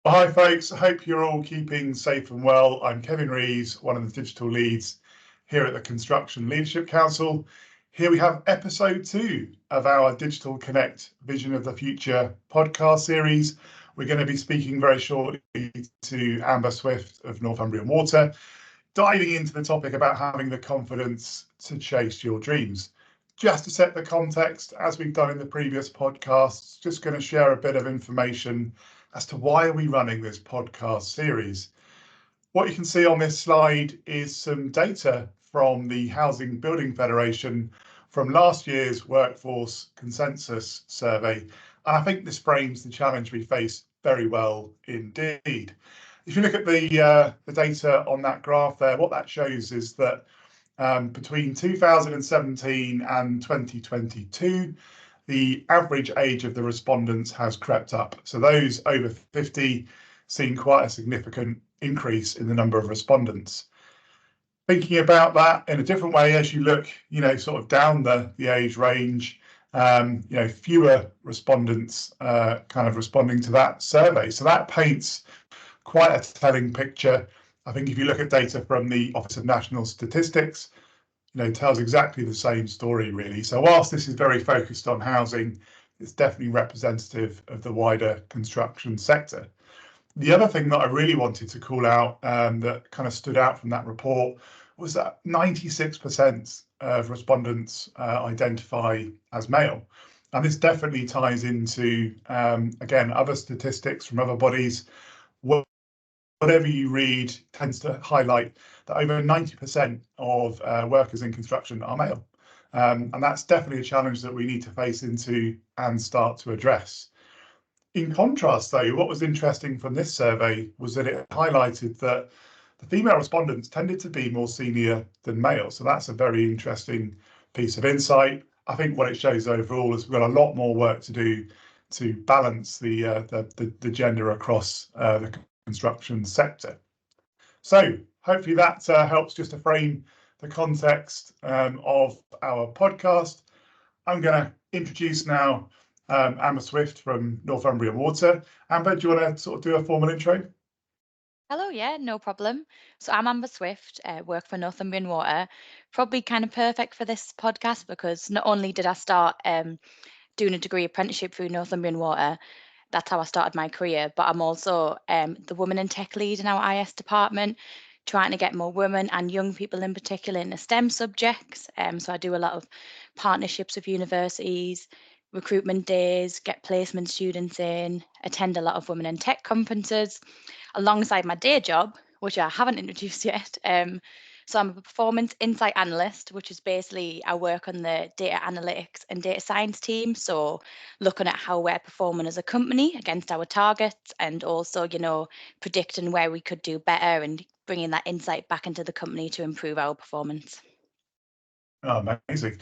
Well, hi folks, I hope you're all keeping safe and well. I'm Kevin Rees, one of the digital leads here at the Construction Leadership Council. Here we have episode 2 of our Digital Connect Vision of the Future podcast series. We're going to be speaking very shortly to Amber Swift of Northumbrian Water, diving into the topic about having the confidence to chase your dreams. Just to set the context, as we've done in the previous podcasts, just going to share a bit of information as to why are we running this podcast series. What you can see on this slide is some data from the Housing Building Federation from last year's Workforce Consensus Survey. And I think this frames the challenge we face very well indeed. If you look at the data on that graph there, what that shows is that between 2017 and 2022, the average age of the respondents has crept up. So those over 50 seen quite a significant increase in the number of respondents. Thinking about that in a different way, as you look, sort of down the age range, fewer respondents kind of responding to that survey. So that paints quite a telling picture. I think if you look at data from the Office of National Statistics, tells exactly the same story, really. So whilst this is very focused on housing, it's definitely representative of the wider construction sector. The other thing that I really wanted to call out that kind of stood out from that report was that 96% of respondents identify as male. And this definitely ties into, again, other statistics from other bodies. Whatever you read tends to highlight that over 90% of workers in construction are male. And that's definitely a challenge that we need to face into and start to address. In contrast, though, what was interesting from this survey was that it highlighted that the female respondents tended to be more senior than male. So that's a very interesting piece of insight. I think what it shows overall is we've got a lot more work to do to balance the gender across the construction sector. So hopefully that helps just to frame the context of our podcast. I'm going to introduce now Amber Swift from Northumbrian Water. Amber, do you want to sort of do a formal intro? Hello, yeah, no problem. So I'm Amber Swift, work for Northumbrian Water. Probably kind of perfect for this podcast because not only did I start doing a degree apprenticeship through Northumbrian Water, that's how I started my career, but I'm also the woman in tech lead in our IS department, trying to get more women and young people in particular into STEM subjects. So I do a lot of partnerships with universities, recruitment days, get placement students in, attend a lot of women in tech conferences alongside my day job, which I haven't introduced yet. So I'm a performance insight analyst, which is basically I work on the data analytics and data science team. So looking at how we're performing as a company against our targets and also, predicting where we could do better and bringing that insight back into the company to improve our performance. Oh, amazing.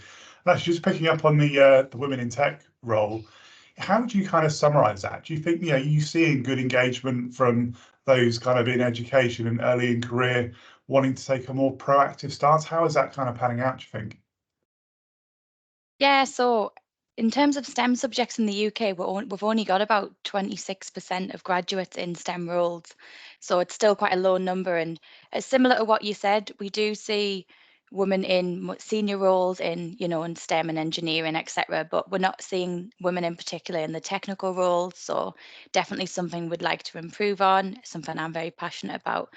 And actually, just picking up on the women in tech role, how would you kind of summarize that? Do you think, you seeing good engagement from those kind of in education and early in career wanting to take a more proactive stance? How is that kind of panning out, do you think? Yeah, so in terms of STEM subjects in the UK, we've only got about 26% of graduates in STEM roles. So it's still quite a low number. And similar to what you said, we do see women in senior roles in STEM and engineering, etc. But we're not seeing women in particular in the technical roles. So definitely something we'd like to improve on, something I'm very passionate about.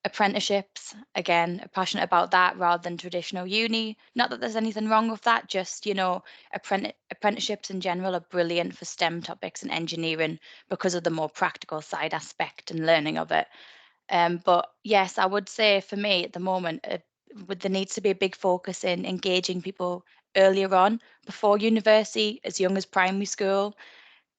Apprenticeships, again, passionate about that rather than traditional uni. Not that there's anything wrong with that, just, apprenticeships in general are brilliant for STEM topics and engineering because of the more practical side aspect and learning of it. But yes, I would say for me at the moment, there needs to be a big focus in engaging people earlier on, before university, as young as primary school.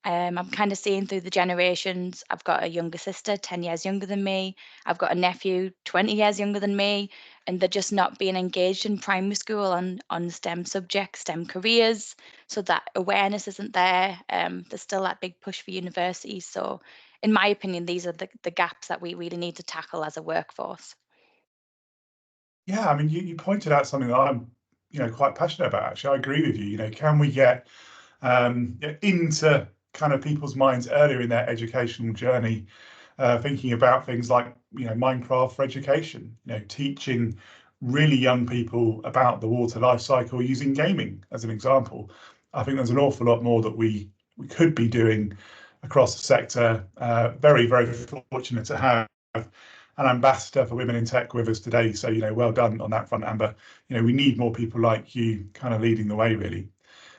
I'm kind of seeing through the generations. I've got a younger sister, 10 years younger than me. I've got a nephew, 20 years younger than me, and they're just not being engaged in primary school on STEM subjects, STEM careers. So that awareness isn't there. There's still that big push for universities. So, in my opinion, these are the gaps that we really need to tackle as a workforce. Yeah, I mean, you pointed out something that I'm, quite passionate about, actually. I agree with you. Can we get into kind of people's minds earlier in their educational journey, thinking about things like, Minecraft for education, teaching really young people about the water life cycle using gaming as an example. I think there's an awful lot more that we could be doing across the sector. Very, very fortunate to have an ambassador for women in tech with us today. So, well done on that front, Amber. We need more people like you kind of leading the way, really.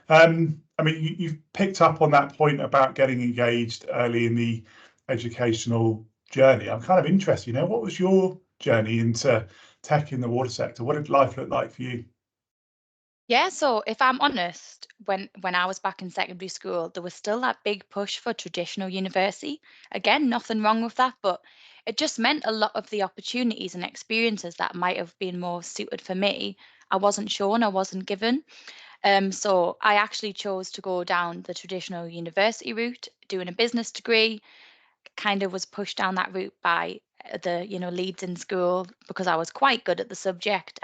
I mean, you've picked up on that point about getting engaged early in the educational journey. I'm kind of interested, what was your journey into tech in the water sector? What did life look like for you? Yeah, so if I'm honest, when I was back in secondary school, there was still that big push for traditional university. Again, nothing wrong with that, but it just meant a lot of the opportunities and experiences that might have been more suited for me, I wasn't shown, I wasn't given. So I actually chose to go down the traditional university route, doing a business degree, kind of was pushed down that route by the, leads in school because I was quite good at the subject.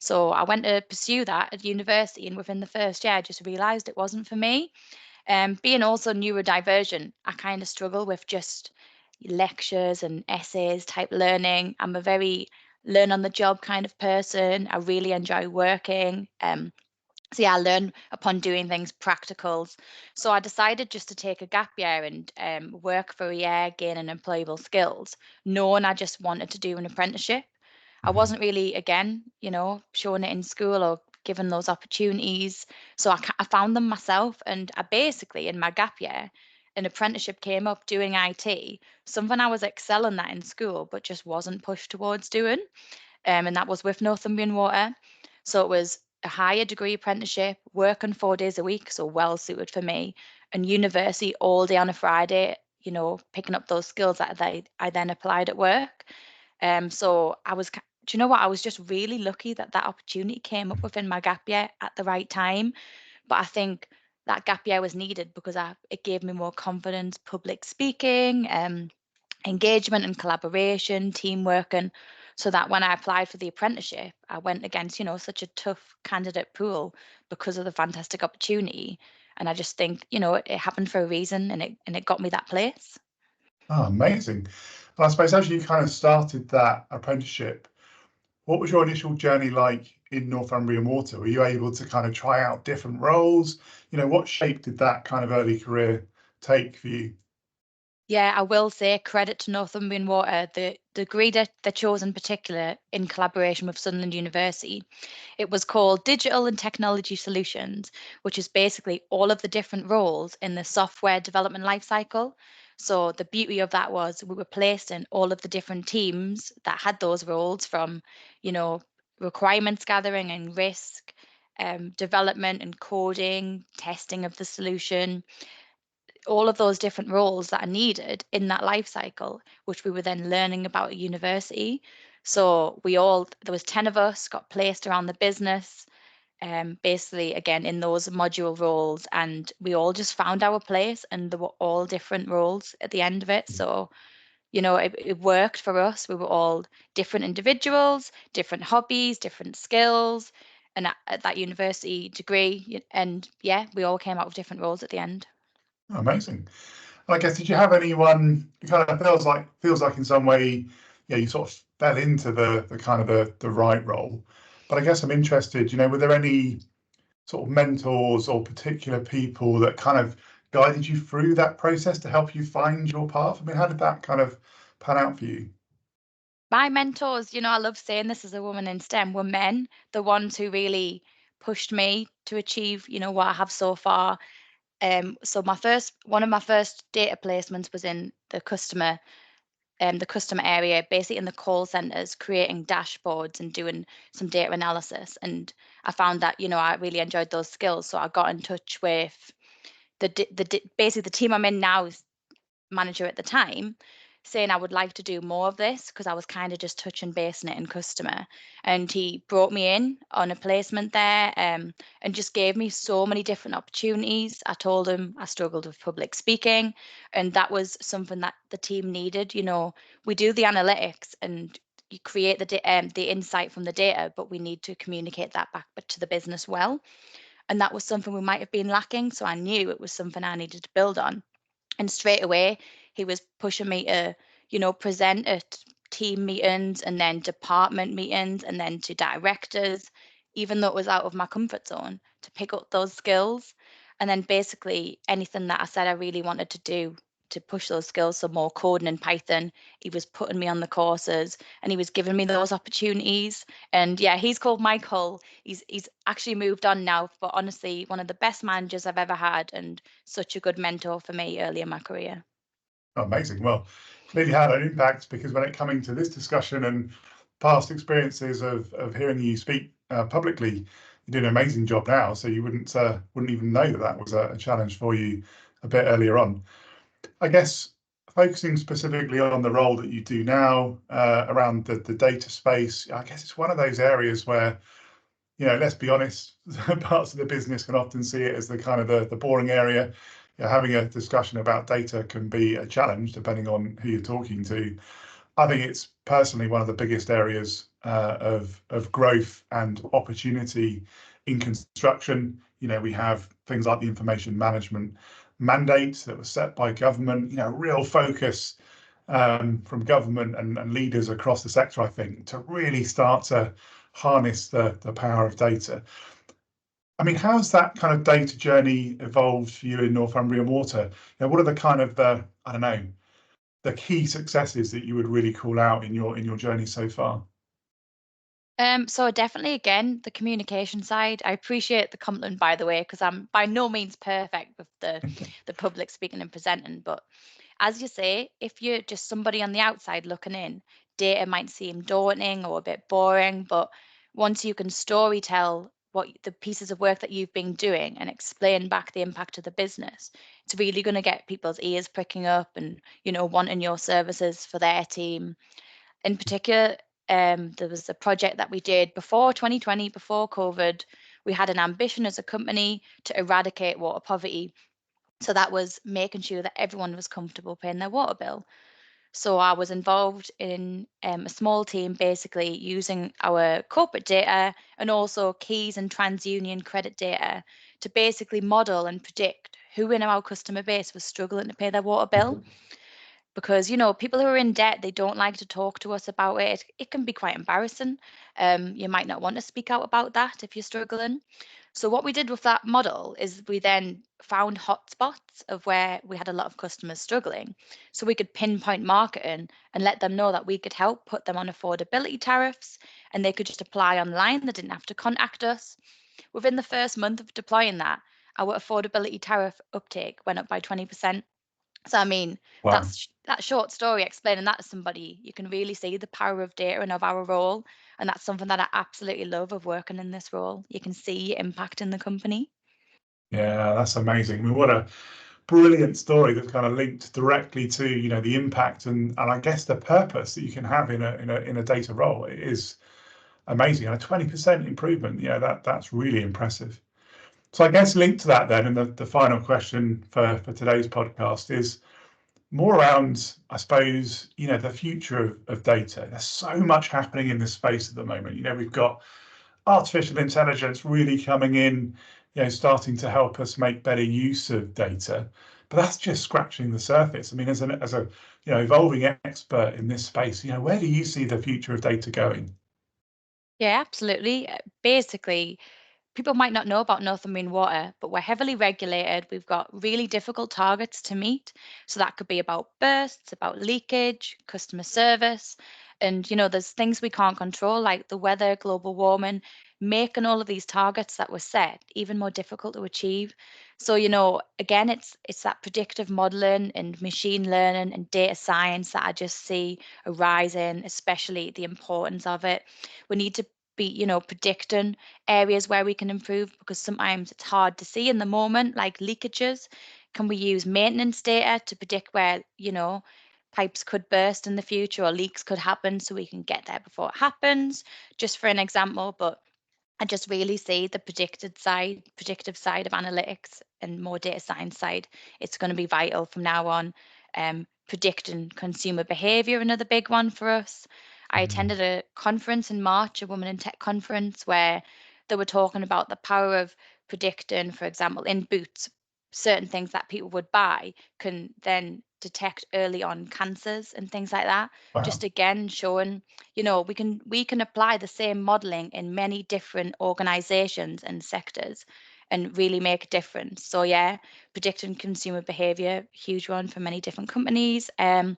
So I went to pursue that at university, and within the first year, I just realised it wasn't for me. Being also neurodivergent, I kind of struggle with just lectures and essays type learning. I'm a very learn on the job kind of person. I really enjoy working. So yeah, I learn upon doing things practicals. So I decided just to take a gap year and work for a year, gaining employable skills, knowing I just wanted to do an apprenticeship. I Mhm. wasn't really, again, showing it in school or given those opportunities. So I found them myself. And I basically, in my gap year, an apprenticeship came up doing IT, something I was excelling at in school, but just wasn't pushed towards doing. And that was with Northumbrian Water. So it was a higher degree apprenticeship, working 4 days a week, so well suited for me, and university all day on a Friday, picking up those skills that I then applied at work. So do you know what? I was just really lucky that that opportunity came up within my gap year at the right time. But I think that gap year was needed because it gave me more confidence, public speaking, engagement and collaboration, teamwork, and so that when I applied for the apprenticeship, I went against, such a tough candidate pool because of the fantastic opportunity. And I just think, it happened for a reason, and it got me that place. Oh, amazing. And I suppose as you kind of started that apprenticeship, what was your initial journey like in Northumbrian Water? Were you able to kind of try out different roles? What shape did that kind of early career take for you? Yeah, I will say credit to Northumbrian Water, the degree that they chose in particular in collaboration with Sunderland University. It was called Digital and Technology Solutions, which is basically all of the different roles in the software development lifecycle. So the beauty of that was we were placed in all of the different teams that had those roles from, you know, requirements gathering and risk, development and coding, testing of the solution, all of those different roles that are needed in that life cycle, which we were then learning about at university. So there was 10 of us, got placed around the business, basically again in those module roles, and we all just found our place, and there were all different roles at the end of it. So, it worked for us. We were all different individuals, different hobbies, different skills, and at that university degree, and yeah, we all came out with different roles at the end. Oh, amazing. And I guess, did you have anyone who kind of feels like in some way, yeah, you sort of fell into the kind of the right role. But I guess I'm interested, were there any sort of mentors or particular people that kind of guided you through that process to help you find your path? I mean, how did that kind of pan out for you? My mentors, I love saying this as a woman in STEM, were men, the ones who really pushed me to achieve, what I have so far. So one of my first data placements was in the customer area, basically in the call centers, creating dashboards and doing some data analysis. And I found that, I really enjoyed those skills. So I got in touch with basically the team I'm in now, manager at the time, saying I would like to do more of this because I was kind of just touching base in it in customer. And he brought me in on a placement there, and just gave me so many different opportunities. I told him I struggled with public speaking, and that was something that the team needed. We do the analytics and you create the insight from the data, but we need to communicate that back to the business well. And that was something we might have been lacking. So I knew it was something I needed to build on. And straight away, he was pushing me to, present at team meetings and then department meetings and then to directors, even though it was out of my comfort zone, to pick up those skills. And then basically anything that I said I really wanted to do to push those skills, so more coding in Python, he was putting me on the courses and he was giving me those opportunities. And yeah, he's called Mike Hull. He's actually moved on now, but honestly, one of the best managers I've ever had and such a good mentor for me early in my career. Amazing. Well, clearly had an impact, because when it coming to this discussion and past experiences of hearing you speak publicly, you do an amazing job now. So you wouldn't even know that that was a challenge for you a bit earlier on. I guess focusing specifically on the role that you do now around the data space, I guess it's one of those areas where, let's be honest, parts of the business can often see it as the kind of the boring area. Having a discussion about data can be a challenge depending on who you're talking to. I think it's personally one of the biggest areas of growth and opportunity in construction. We have things like the information management mandates that were set by government, real focus from government and leaders across the sector, I think, to really start to harness the power of data. I mean, how's that kind of data journey evolved for you in Northumbrian Water? What are the kind of I don't know, the key successes that you would really call out in your journey so far? So definitely, again, the communication side. I appreciate the compliment, by the way, because I'm by no means perfect with the public speaking and presenting. But as you say, if you're just somebody on the outside looking in, data might seem daunting or a bit boring. But once you can story tell what the pieces of work that you've been doing and explain back the impact of the business, it's really going to get people's ears pricking up and wanting your services for their team. In particular, there was a project that we did before 2020, before COVID. We had an ambition as a company to eradicate water poverty. So that was making sure that everyone was comfortable paying their water bill. So I was involved in a small team, basically using our corporate data and also keys and TransUnion credit data to basically model and predict who in our customer base was struggling to pay their water bill, because people who are in debt, they don't like to talk to us about it. It can be quite embarrassing. You might not want to speak out about that if you're struggling. So what we did with that model is we then found hotspots of where we had a lot of customers struggling, so we could pinpoint marketing and let them know that we could help put them on affordability tariffs, and they could just apply online. They didn't have to contact us. Within the first month of deploying that, our affordability tariff uptake went up by 20%. So I mean, Wow. that short story explaining that to somebody, you can really see the power of data and of our role, and that's something that I absolutely love of working in this role. You can see impact in the company. Yeah, that's amazing. I mean, what a brilliant story that's kind of linked directly to, the impact and I guess the purpose that you can have in a data role. It is amazing. And a 20% improvement, that's really impressive. So I guess linked to that then, and the final question for today's podcast is more around, I suppose, the future of data. There's so much happening in this space at the moment. We've got artificial intelligence really coming in, starting to help us make better use of data. But that's just scratching the surface. I mean, as a evolving expert in this space, where do you see the future of data going? Yeah, absolutely. Basically, people might not know about Northumbrian Water, but we're heavily regulated. We've got really difficult targets to meet. So that could be about bursts, about leakage, customer service. And, there's things we can't control, like the weather, global warming, making all of these targets that were set even more difficult to achieve. So, again, it's that predictive modeling and machine learning and data science that I just see arising, especially the importance of it. We need to be, predicting areas where we can improve, because sometimes it's hard to see in the moment, like leakages. Can we use maintenance data to predict where, pipes could burst in the future or leaks could happen, so we can get there before it happens, just for an example. But I just really see the predictive side of analytics and more data science side. It's going to be vital from now on. Predicting consumer behavior, another big one for us. I Mhm. attended a conference in March, a Women in Tech conference, where they were talking about the power of predicting, for example, in boots, certain things that people would buy can then detect early on cancers and things like that. Wow. Just again showing, we can apply the same modeling in many different organizations and sectors and really make a difference. So yeah, predicting consumer behavior, huge one for many different companies. And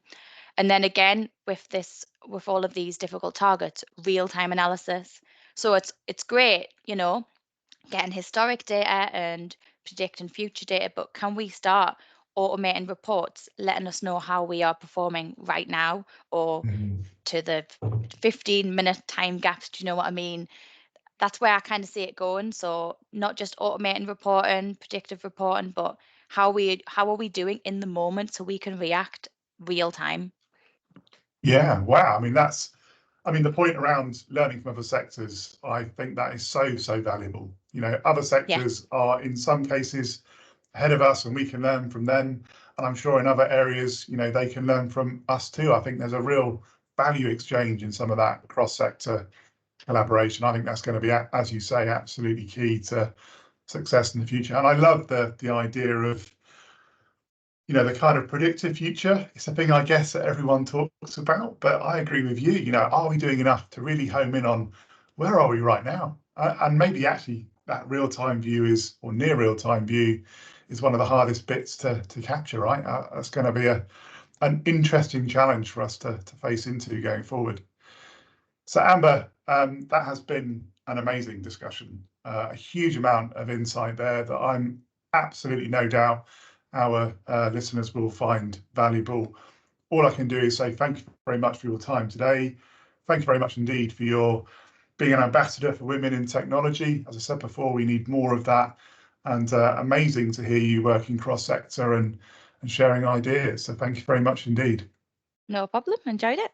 then again, with all of these difficult targets, real-time analysis. So it's great, getting historic data and predicting future data, but can we start automating reports, letting us know how we are performing right now or Mhm. to the 15-minute time gaps? Do you know what I mean? That's where I kind of see it going. So not just automating reporting, predictive reporting, but how are we doing in the moment so we can react real time? Yeah, wow. The point around learning from other sectors, I think that is so, so valuable. Other Yeah. sectors are in some cases ahead of us and we can learn from them. And I'm sure in other areas, they can learn from us too. I think there's a real value exchange in some of that cross-sector collaboration. I think that's going to be, as you say, absolutely key to success in the future. And I love the idea of the kind of predictive future. It's a thing I guess that everyone talks about, but I agree with you. Are we doing enough to really home in on where are we right now? And maybe actually that real-time view or near real-time view is one of the hardest bits to capture, right? That's going to be an interesting challenge for us to face into going forward. So Amber, that has been an amazing discussion, a huge amount of insight there that I'm absolutely no doubt our listeners will find valuable. All I can do is say thank you very much for your time today. Thank you very much indeed for your being an ambassador for women in technology. As I said before, we need more of that. And amazing to hear you working cross-sector and sharing ideas. So thank you very much indeed. No problem. Enjoyed it.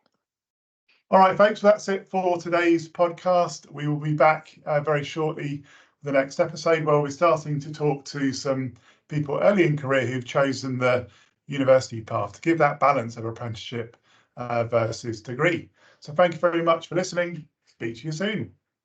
All right, folks, that's it for today's podcast. We will be back very shortly for the next episode where we'll be starting to talk to some people early in career who've chosen the university path to give that balance of apprenticeship versus degree. So thank you very much for listening. Speak to you soon.